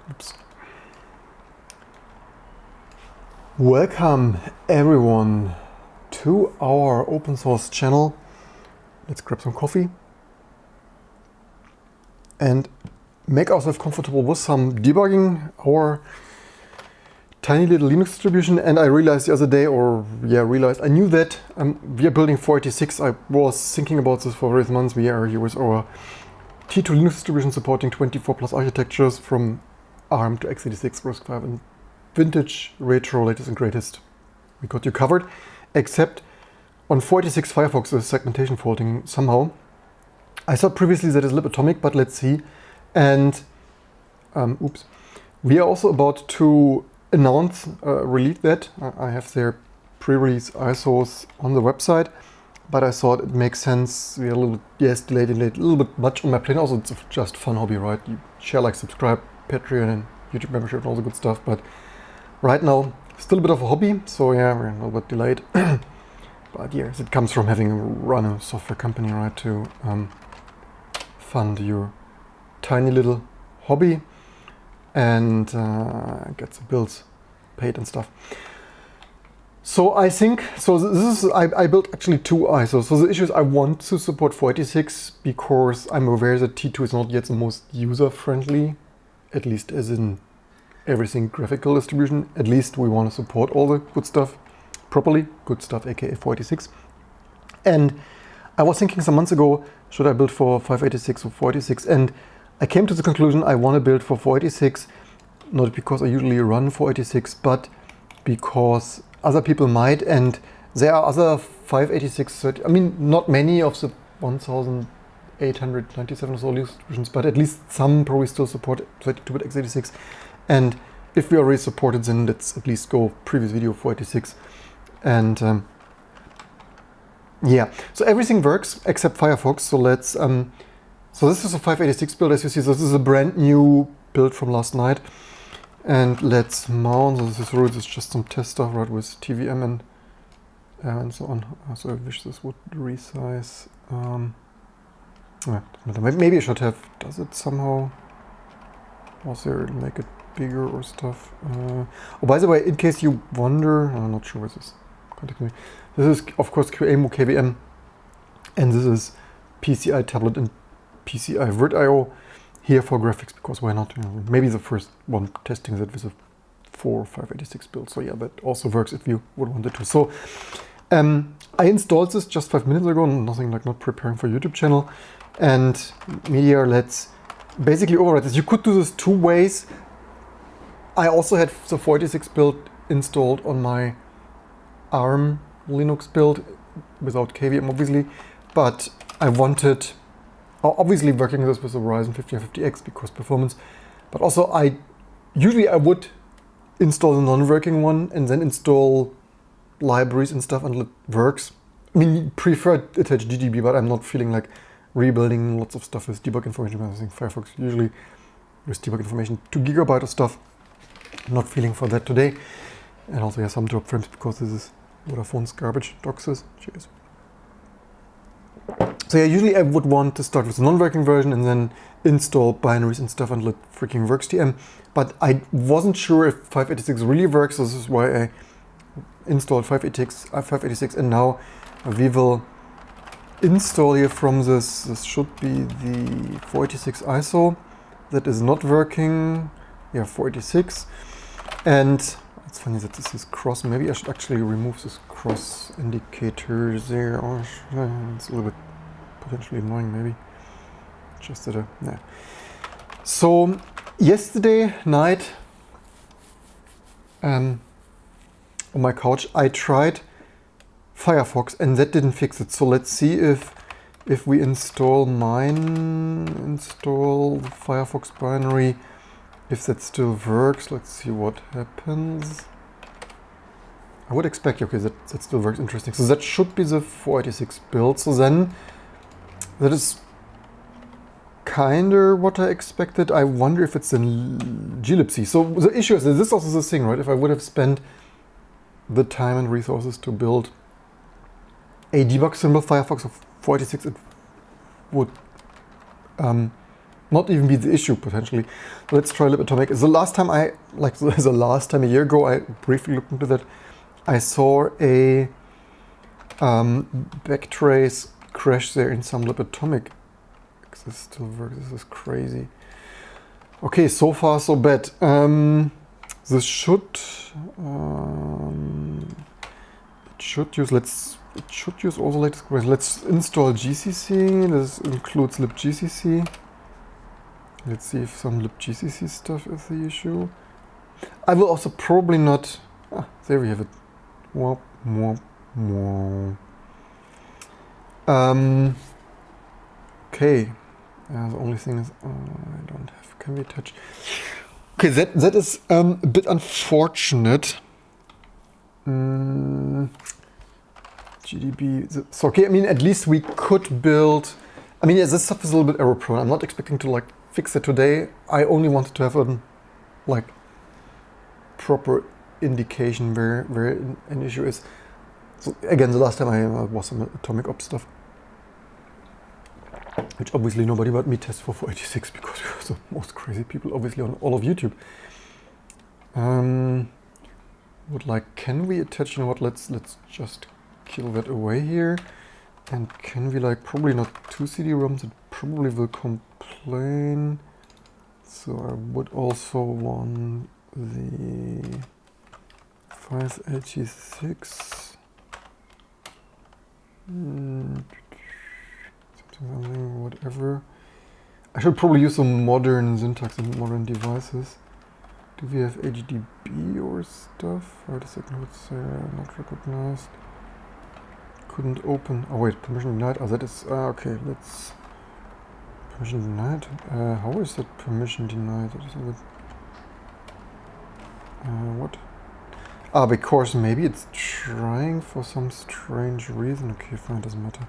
Oops. Welcome everyone to our open source channel. Let's grab some coffee and make ourselves comfortable with some debugging our tiny little Linux distribution. And I realized the other day, I knew that we are building 486. I was thinking about this for various months. We are here with our T2 Linux distribution supporting 24 plus architectures from ARM to x86, RISC-V, and vintage, retro, latest and greatest. We got you covered, except on 486 Firefox there's segmentation faulting somehow. I thought previously that is libatomic, but let's see. And we are also about to announce, release that. I have their pre-release ISOs on the website, but I thought it makes sense. We are a little bit, delayed, a little bit much on my plane. Also, it's just fun hobby, right? You share, like, subscribe, Patreon and YouTube membership and all the good stuff, but right now, still a bit of a hobby, so yeah, we're a little bit delayed. But yes, it comes from having run a software company, right, to fund your tiny little hobby and get the bills paid and stuff. So I think, I built actually two ISOs. So the issue is I want to support 486 because I'm aware that T2 is not yet the most user-friendly, at least as in everything graphical distribution. At least we want to support all the good stuff properly, good stuff, aka 486. And I was thinking some months ago, should I build for 586 or 486? And I came to the conclusion I want to build for 486, not because I usually run 486, but because other people might, and there are other 586, I mean, not many of the 1897 or so distributions, but at least some probably still support 32-bit x86. And if we already supported, then let's at least go previous video 486. And yeah, so everything works except Firefox. So let's, so this is a 586 build, as you see. So this is a brand new build from last night. And let's mount, so this is just some test stuff, right, with TVM and so on. So I wish this would resize. Maybe I should have, does it somehow, was there make it bigger or stuff? Oh, by the way, in case you wonder, I'm not sure what this is. Contact me. This is, of course, QEMU KVM, and this is PCI tablet and PCI VirtIO here for graphics, because why not? You know, maybe the first one testing that with a 586 build. So yeah, that also works if you would want it to. So I installed this just 5 minutes ago, nothing like not preparing for YouTube channel. And media, let's basically override this. You could do this two ways. I also had the 486 build installed on my ARM Linux build without KVM, obviously, but I wanted, obviously working this with the Ryzen 5050X because performance, but also I would install the non-working one and then install libraries and stuff until it works. I mean, prefer attach GDB, but I'm not feeling like rebuilding lots of stuff with debug information. I think Firefox usually with debug information 2 GB of stuff. I'm not feeling for that today. And also have some drop frames because this is Vodafone's garbage doxes. Cheers. So yeah, usually I would want to start with the non-working version and then install binaries and stuff until it freaking works TM. But I wasn't sure if 586 really works. So this is why I installed 586, and now we will install here from this. This should be the 486 ISO that is not working. Yeah, 486. And it's funny that this is cross. Maybe I should actually remove this cross indicator there. Oh, it's a little bit potentially annoying, maybe. Just that, yeah. So yesterday night on my couch, I tried Firefox and that didn't fix it. So let's see if we install install the Firefox binary, if that still works. Let's see what happens. I would expect, okay, that still works. Interesting. So that should be the 486 build. So then that is kind of what I expected. I wonder if it's in glibc. So the issue is that this is also the thing, right? If I would have spent the time and resources to build a debug symbol Firefox of 486, it would not even be the issue potentially. Let's try libatomic. The last time the last time a year ago, I briefly looked into that. I saw a backtrace crash there in some libatomic. This still works. This is crazy. Okay, so far so bad. This should it should use all the latest versions. Let's install GCC. This includes libgcc. Let's see if some libgcc stuff is the issue. I will also probably not. There we have it. Womp, womp, womp. Okay. The only thing is I don't have. Can we attach? Okay, that is a bit unfortunate. GDB. So okay, I mean, at least we could build. I mean, yeah, this stuff is a little bit error prone. I'm not expecting to like fix it today. I only wanted to have a like proper indication where an issue is. So again, the last time I was some atomic ops stuff, which obviously nobody but me tests for 486 because we're the most crazy people obviously on all of YouTube. Can we attach, you know what, let's just kill that away here. And can we like, probably not 2 CD-ROMs, it probably will complain. So I would also want the 586. Something, whatever. I should probably use some modern syntax and modern devices. Do we have HDB or stuff? Wait a second, what's not recognized? Couldn't open. Oh wait, permission denied. Oh, that is okay. Let's permission denied. How is that permission denied? That is a bit. What? Because maybe it's trying for some strange reason. Okay, fine, doesn't matter.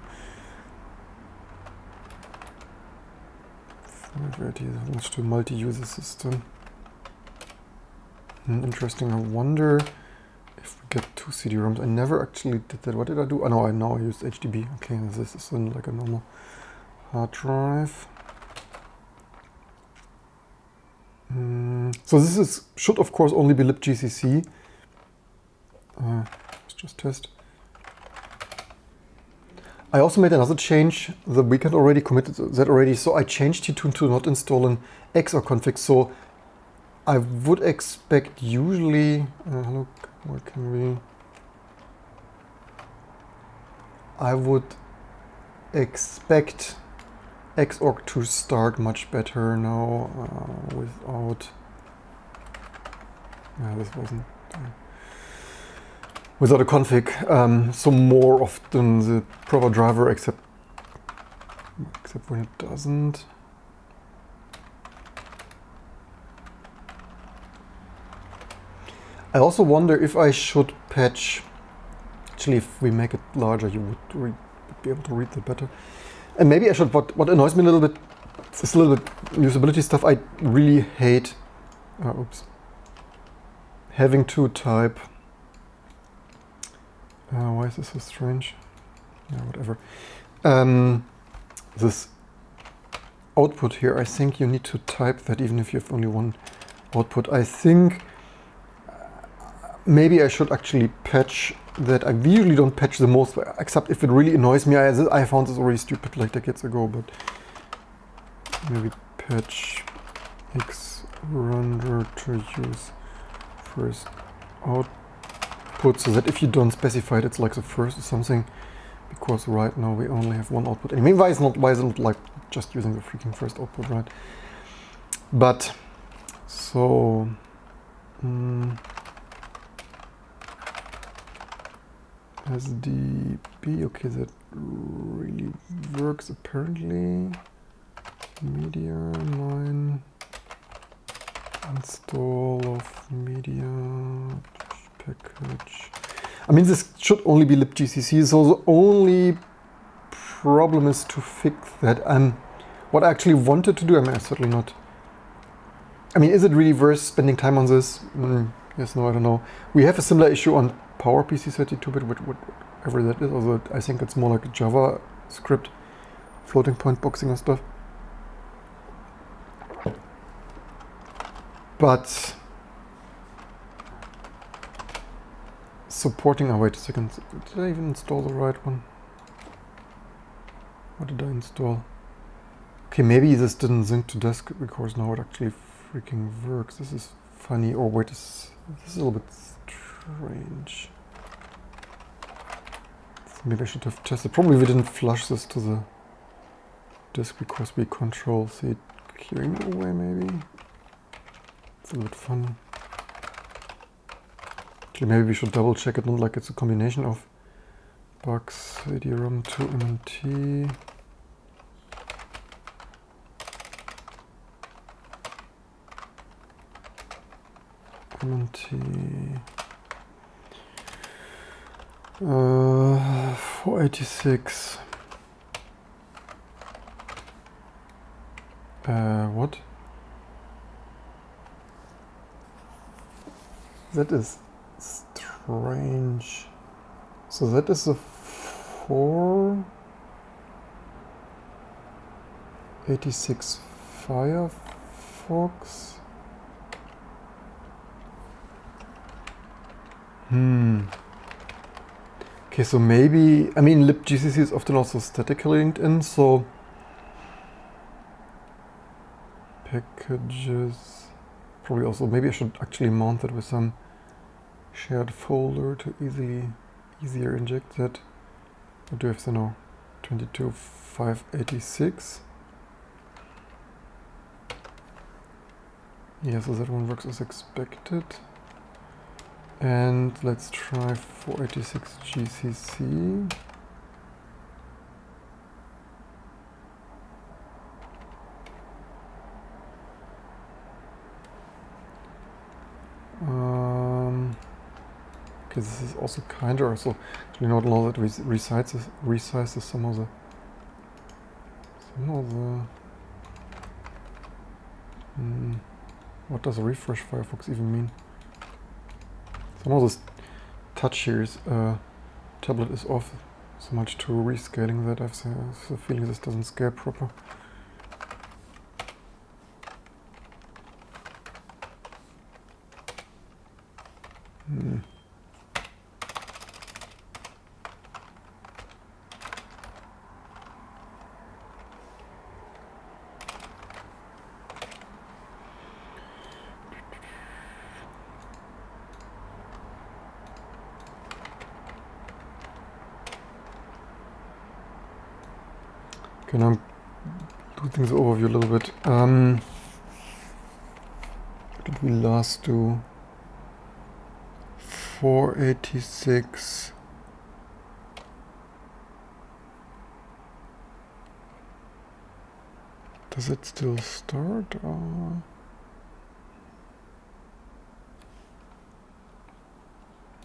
Let's do multi-user system. Interesting. I wonder if we get 2 CD-ROMs. I never actually did that. What did I do? Oh no, I used HDB. Okay, this is in like a normal hard drive. So this should of course only be libgcc. Let's just test. I also made another change the weekend already, committed that already. So I changed it to not install an XOR config. So I would expect usually, look, where can we? I would expect XOR to start much better now without. This wasn't. Without a config, so more often the proper driver, except when it doesn't. I also wonder if I should patch. Actually, if we make it larger, you would be able to read that better. And maybe I should. What annoys me a little bit, it's a little bit usability stuff. I really hate. Having to type. Why is this so strange? Yeah, whatever. This output here, I think you need to type that even if you have only one output. I think maybe I should actually patch that. I usually don't patch the most, except if it really annoys me. I found this already stupid like decades ago, but maybe patch x render to use first output. So that if you don't specify it, it's like the first or something, because right now we only have one output. Anyway, why isn't it like just using the freaking first output, right? But so SDB, okay, that really works apparently. Media 9 install of media package. I mean, this should only be libgcc, so the only problem is to fix that. What I actually wanted to do, I mean, I'm certainly not. I mean, is it really worth spending time on this? Yes, no, I don't know. We have a similar issue on PowerPC 32-bit, whatever that is. Although I think it's more like a JavaScript, floating point boxing and stuff. But supporting, oh wait a second, did I even install the right one? What did I install? Okay, maybe this didn't sync to desk because now it actually freaking works. This is funny. Oh wait, this is a little bit strange. So maybe I should have tested. Probably we didn't flush this to the disk because we control C queuing away maybe. It's a little bit funny. Actually, maybe we should double check it, not like it's a combination of bugs, ADROM to MNT. MNT 486. What? That is strange. So that is a 486 Firefox. Okay, so maybe, I mean, libgcc is often also statically linked in, so packages, probably also, maybe I should actually mount it with some shared folder to easier inject that. What do I have to know? 22.586. Yeah, so that one works as expected. And let's try 486 GCC. Okay, this is also kind of also actually not know that resizes some of the what does a refresh Firefox even mean? Some of this touch here is tablet is off so much to rescaling that I have the feeling this doesn't scale proper. Okay, now I'm looking the overview a little bit. What did we last do? 486. Does it still start?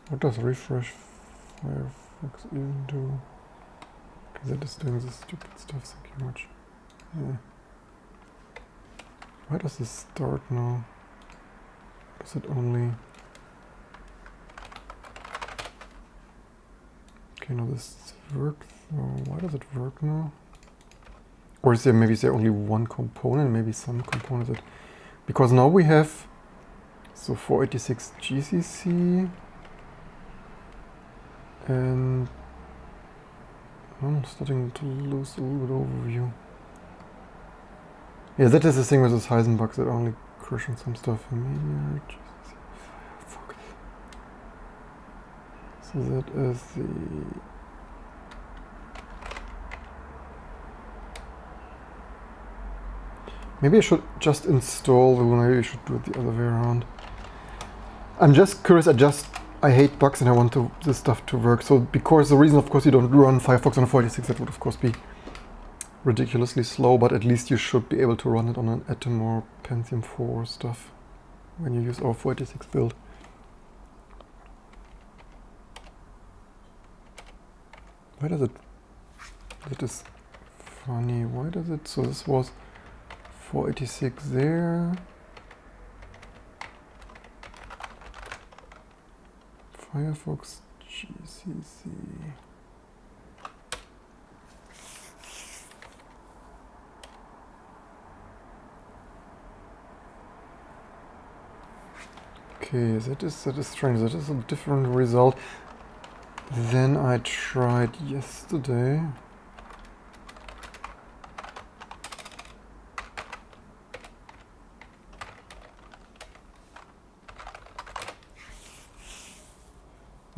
What does refresh Firefox even do? Okay, that is doing this stupid stuff, thank you much. Yeah. Why does this start now? Does it only... Okay, now this works. Why does it work now? Or is there maybe only one component, maybe some components that... Because now we have... So 486 GCC... And... I'm starting to lose a little bit overview. Yeah, that is the thing with this Heisenbugs that only crash on some stuff. Focus. So that is the... Maybe I should just install the one, maybe I should do it the other way around. I'm just curious, I hate bugs and I want this stuff to work. So because the reason, of course, you don't run Firefox on a 486, that would of course be ridiculously slow, but at least you should be able to run it on an Atom or Pentium 4 stuff when you use our 486 build. Why does it... That is funny. Why does it... So this was 486 there. Firefox GCC. Okay, that is strange. That is a different result than I tried yesterday.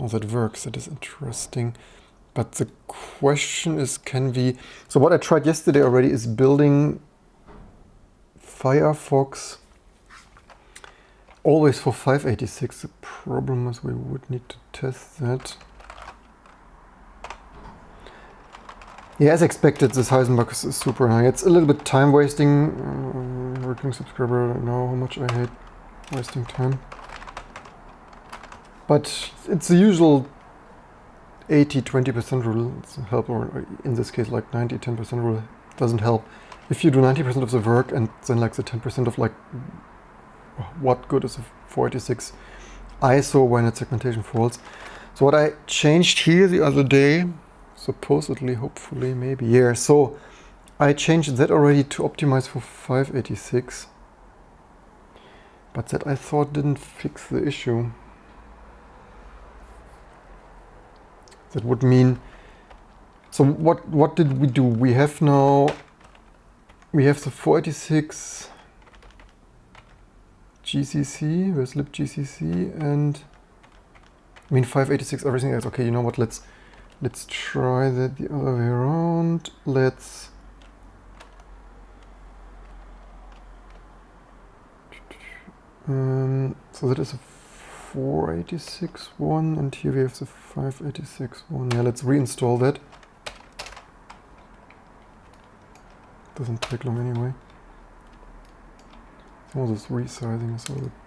Oh, that works. That is interesting. But the question is, can we... So what I tried yesterday already is building Firefox always for 586. The problem is we would need to test that. Yeah, as expected, this Heisenbugs is super high. It's a little bit time wasting. Working subscriber, I know how much I hate wasting time. But it's the usual 80-20% rule. It's help, or in this case, like 90-10% rule doesn't help. If you do 90% of the work and then like the 10% of like what good is a 486 ISO when its segmentation fails. So what I changed here the other day, supposedly, hopefully, maybe, yeah. So I changed that already to optimize for 586. But that I thought didn't fix the issue. That would mean, so what did we do? We have now, we have the 486 GCC, with libgcc, and I mean 586 everything else. Okay, you know what, let's try that the other way around. Let's so that is a 486 one, and here we have the 586 one. Yeah, let's reinstall that. Doesn't take long anyway. Some of this resizing is a little bit.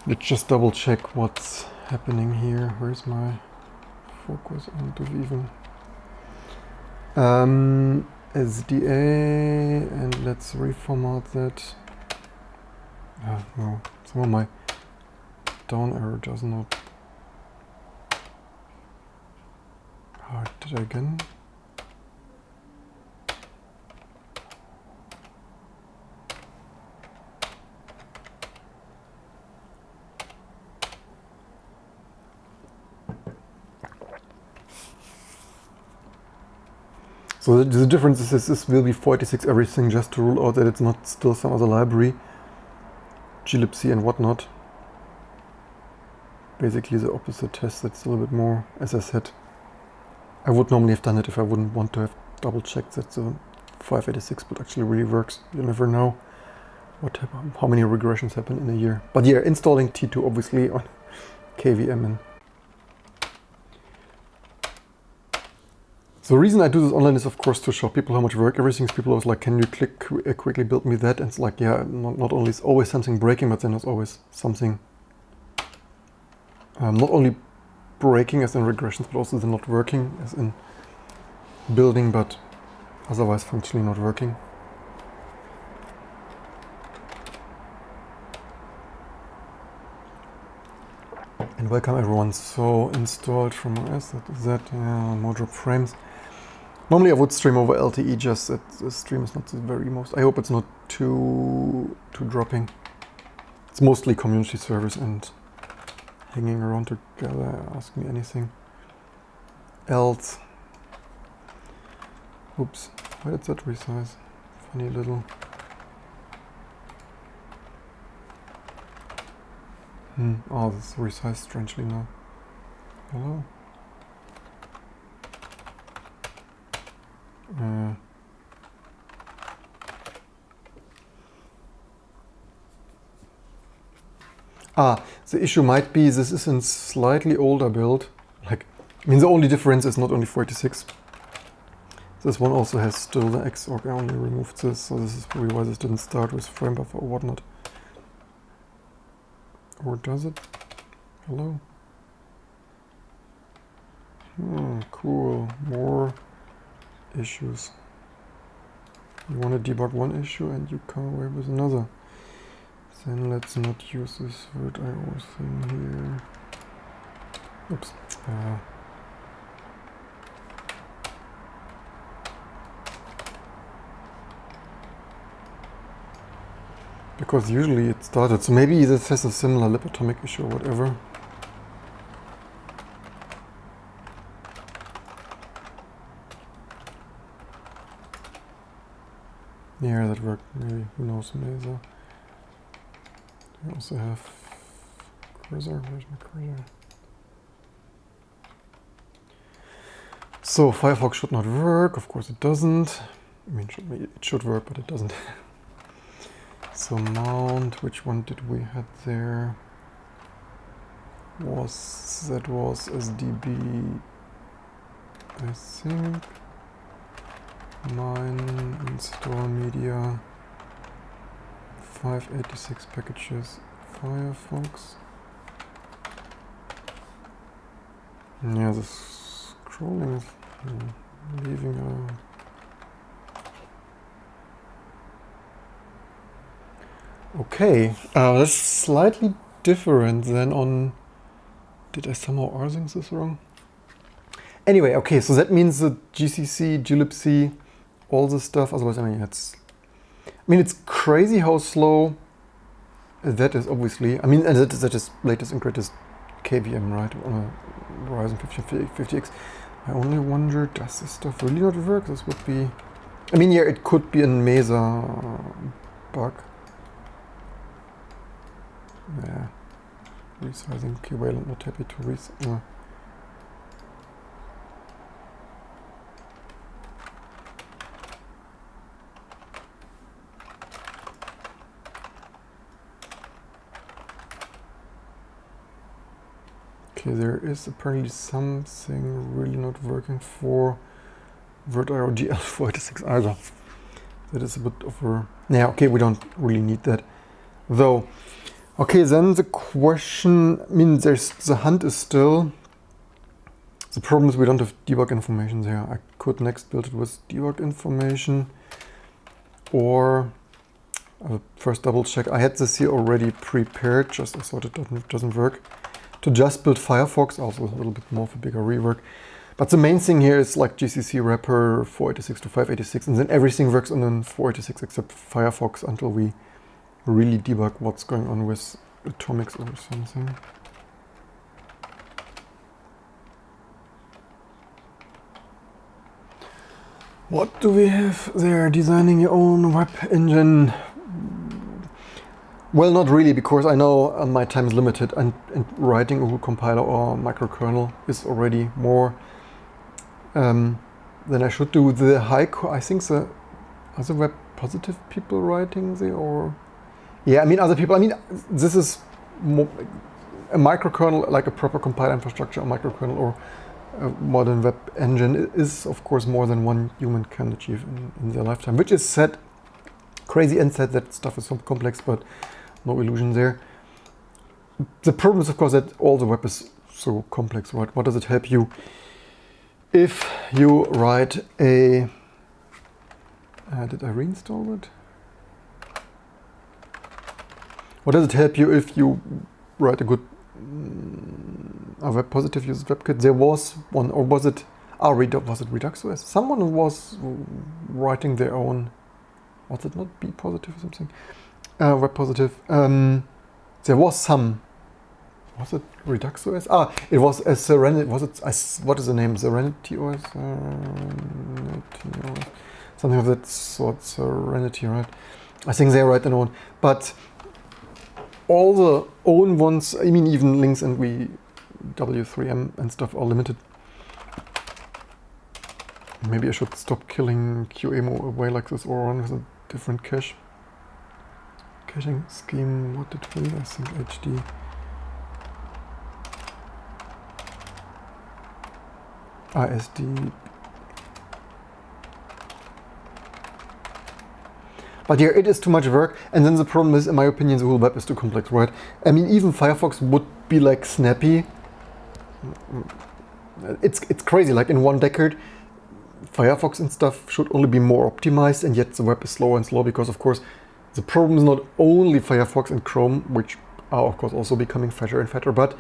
Let's just double check what's happening here. Where's my focus on? Do we even SDA, and let's reformat that. No, some of my down arrow does not. Did I again? So the difference is this will be 486 everything, just to rule out that it's not still some other library, glibc and whatnot. Basically the opposite test. That's a little bit more, as I said. I would normally have done it if I wouldn't want to have double checked that the 586 but actually really works. You never know how many regressions happen in a year. But yeah, installing T2 obviously on KVM. And so the reason I do this online is of course to show people how much work everything is. People always like, can you quickly build me that? And it's like, yeah, not only is always something breaking, but then there's always something not only breaking as in regressions, but also then not working as in building, but otherwise functionally not working. And welcome everyone. So installed from OS, that is that, yeah, more drop frames. Normally I would stream over LTE, just that the stream is not the very most. I hope it's not too dropping. It's mostly community service and hanging around together. Ask me anything else. Oops, why did that resize? Funny little. Oh, this resized strangely now. Hello? The issue might be this is a slightly older build. Like, I mean, the only difference is not only 486. This one also has still the Xorg. I only removed this, so this is probably why this didn't start with frame buffer or whatnot. Or does it? Hello? Cool. More issues. You want to debug one issue and you come away with another. Then let's not use this .io thing here. Oops. because usually it started. So maybe this has a similar libatomic issue or whatever. Yeah, that worked. Maybe, who knows, Mesa. I also have cursor. Where's my cursor? So Firefox should not work. Of course it doesn't. I mean, it should work, but it doesn't. So mount, which one did we have there? That was SDB, I think. Mine install media 586 packages Firefox. Yeah, the scrolling is leaving a... Okay, that's slightly different than on... Did I somehow rsync this wrong? Anyway, okay, so that means the GCC, glibc, all this stuff. Otherwise, I mean, it's crazy how slow that is, obviously. I mean, and that is latest and greatest KVM, right, on a Ryzen 50X. I only wonder, does this stuff really not work? This would be... I mean, yeah, it could be a Mesa bug. Yeah. Resizing equivalent, not happy to resize. Okay, there is apparently something really not working for VirtIO GL486 either. That is a bit of a... Yeah, okay, we don't really need that. Though, okay, then the question, I mean, the hunt is still... The problem is we don't have debug information there. I could next build it with debug information. Or, first double check. I had this here already prepared, just I thought it doesn't work. To just build Firefox, also a little bit more of a bigger rework. But the main thing here is like GCC wrapper 486 to 586, and then everything works on an 486 except Firefox until we really debug what's going on with atomics or something. What do we have there? Designing your own web engine. Well, not really, because I know my time is limited, and writing a whole compiler or microkernel is already more than I should do. The I think the other web positive people writing there, or yeah, I mean other people. I mean, this is more, a microkernel, like a proper compiler infrastructure, a microkernel or a modern web engine is of course more than one human can achieve in their lifetime, which is sad, crazy and sad that stuff is so complex, but no illusion there. The problem is, of course, that all the web is so complex, right? What does it help you if you write a... did I reinstall it? What does it help you if you write a good a web positive uses WebKit? There was one, or was it... was it ReduxOS? Someone was writing their own... Was it not Be Positive or something? Web positive. There was some. Was it ReduxOS? It was a Serenity. Was it? What is the name? Serenity OS? Something of that sort. Serenity, right? I think they write their own. But all the own ones, I mean, even Links and W3M and stuff are limited. Maybe I should stop killing QEMU away like this, or run with a different cache. Caching scheme, what did we? I think HD. SD. But yeah, it is too much work, and then the problem is, in my opinion, the whole web is too complex, right? I mean, even Firefox would be like snappy. It's crazy, like in one decade, Firefox and stuff should only be more optimized, and yet the web is slower and slower because, of course, the problem is not only Firefox and Chrome, which are of course also becoming fatter and fatter, but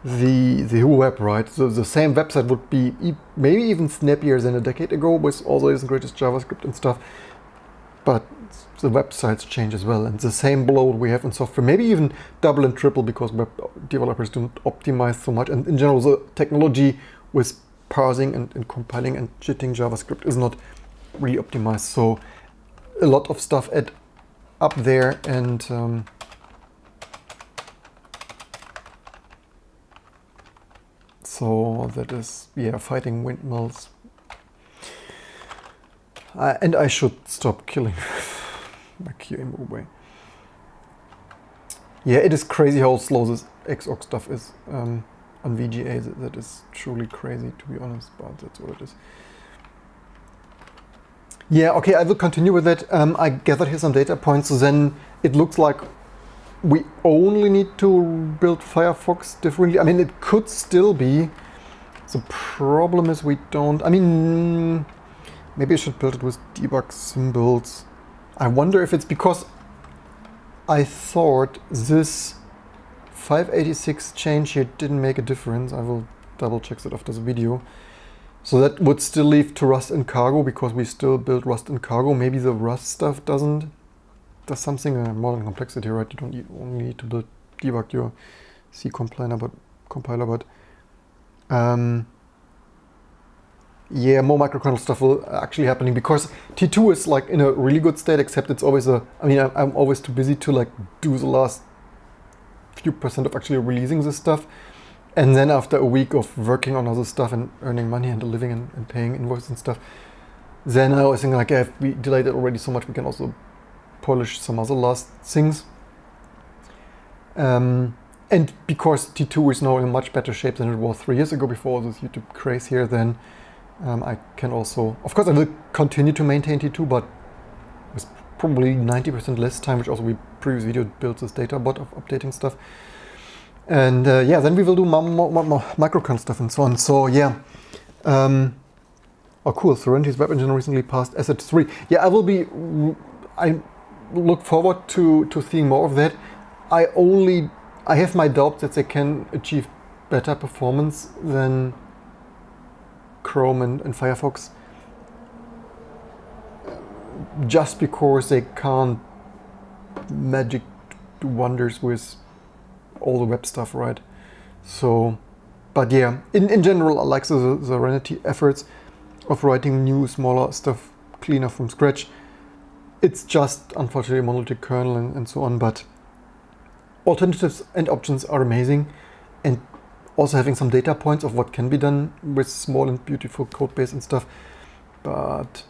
the whole web, right? So the same website would be maybe even snappier than a decade ago with all the latest and greatest JavaScript and stuff. But the websites change as well, and the same bloat we have in software, maybe even double and triple, because web developers don't optimize so much, and in general the technology with parsing and compiling and jitting JavaScript is not really optimized, so a lot of stuff up there, and so that is, yeah, fighting windmills. And I should stop killing my QEMU away. Yeah, it is crazy how slow this Xorg stuff is on VGA. That is truly crazy, to be honest, but that's what it is. Yeah, okay, I will continue with that. I gathered here some data points, so then it looks like we only need to build Firefox differently. I mean, it could still be. The problem is we don't, I mean, maybe I should build it with debug symbols. I wonder if it's because I thought this 586 change here didn't make a difference. I will double check that after the video. So that would still leave to Rust and Cargo, because we still build Rust and Cargo. Maybe the Rust stuff does something more than complexity, right? You don't only need to debug your C compiler, but yeah, more microkernel stuff will actually happening, because T2 is like in a really good state, except it's always I mean, I'm always too busy to like do the last few percent of actually releasing this stuff. And then after a week of working on other stuff and earning money and living and paying invoices and stuff, then I was thinking like, yeah, if we delayed it already so much, we can also polish some other last things. And because T2 is now in a much better shape than it was 3 years ago before this YouTube craze here, then I can also, of course I will continue to maintain T2, but with probably 90% less time, which also we previous video built this data bot of updating stuff. And yeah, then we will do more microkernel stuff and so on. So yeah, oh cool, Serenity's web engine recently passed Asset 3. Yeah, I look forward to seeing more of that. I have my doubts that they can achieve better performance than Chrome and Firefox, just because they can't magic do wonders with all the web stuff, right? So, but yeah, in general, I like the Serenity efforts of writing new, smaller stuff, cleaner from scratch. It's just, unfortunately, a monolithic kernel and so on, but alternatives and options are amazing, and also having some data points of what can be done with small and beautiful code base and stuff. But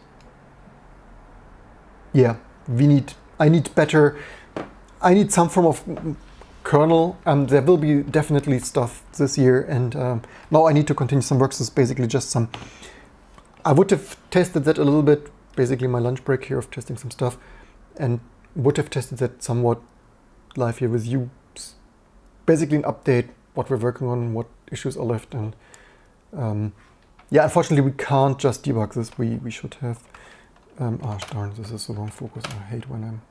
yeah, I need some form of kernel. There will be definitely stuff this year, and now I need to continue some work. So it's basically just I would have tested that a little bit, basically my lunch break here of testing some stuff, and would have tested that somewhat live here with you. Basically an update, what we're working on, what issues are left, and yeah, unfortunately we can't just debug this. We should have, darn, this is the wrong focus. I hate when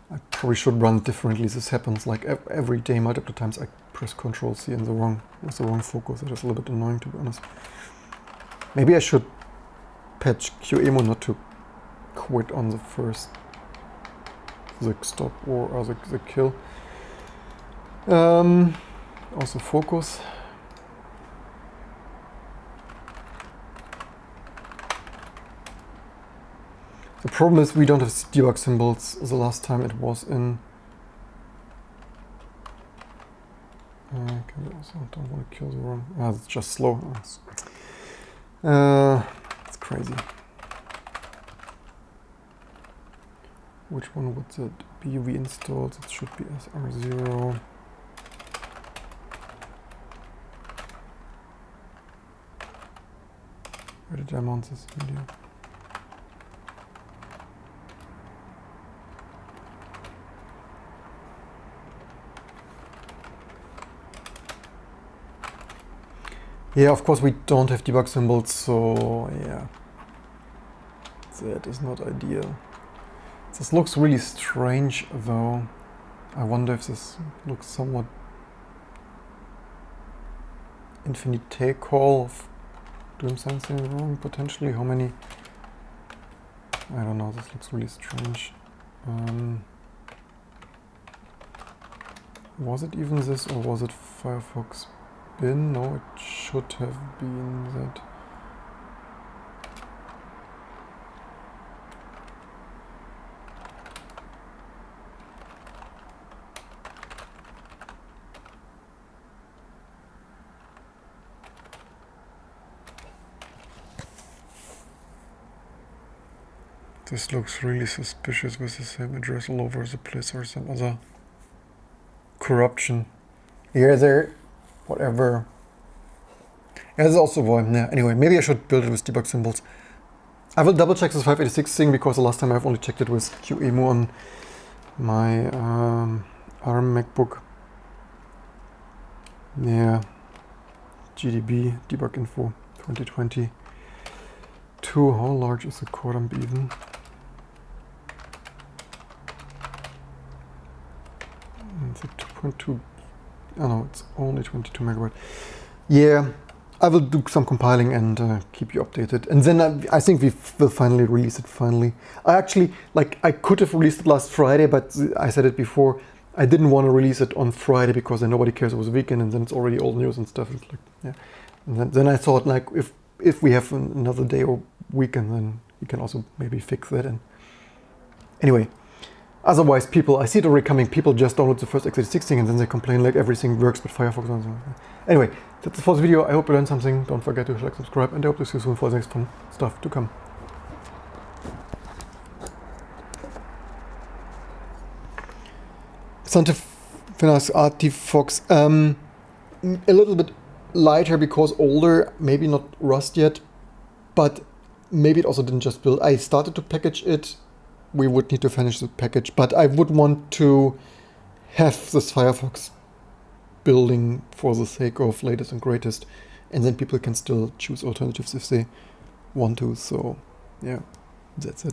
I probably should run differently. This happens like every day, multiple times. I press Ctrl C in the wrong focus. It is a little bit annoying, to be honest. Maybe I should patch QEMU not to quit on the first stop or the kill. Also focus. The problem is we don't have debug symbols. The last time it was in. I don't want to kill the wrong. It's just slow. It's crazy. Which one would that be reinstalled? It should be SR0. Where did I mount this video? Yeah, of course we don't have debug symbols, so yeah, that is not ideal. This looks really strange though. I wonder if this looks somewhat infinite call of doing something wrong, potentially. How many? I don't know, this looks really strange. Was it even this, or was it Firefox bin? No, it should have been that. This looks really suspicious with the same address all over the place, or some other corruption. Here, there, whatever. Yeah, this is also one. Yeah, anyway, maybe I should build it with debug symbols. I will double check this 586 thing because the last time I've only checked it with QEMU on my ARM MacBook. Yeah, GDB, debug info 2022. How large is the core dump even? It's a 2.2. Oh no, it's only 22 megabyte. Yeah, I will do some compiling and keep you updated. And then I think we will finally release it finally. I actually, I could have released it last Friday, but I said it before, I didn't want to release it on Friday because then nobody cares it was a weekend and then it's already old news and stuff. It's like, yeah. And then I thought, if we have another day or weekend, then you can also maybe fix that. And anyway, otherwise I see it already coming, people just download the first x86 thing and then they complain like everything works but Firefox and so on. Anyway, that's it for the video. I hope you learned something. Don't forget to like, subscribe, and I hope to see you soon for the next fun stuff to come. Santifinas Artifox. A little bit lighter because older, maybe not Rust yet, but maybe it also didn't just build. I started to package it. We would need to finish the package, but I would want to have this Firefox building for the sake of latest and greatest, and then people can still choose alternatives if they want to. So yeah, that's it.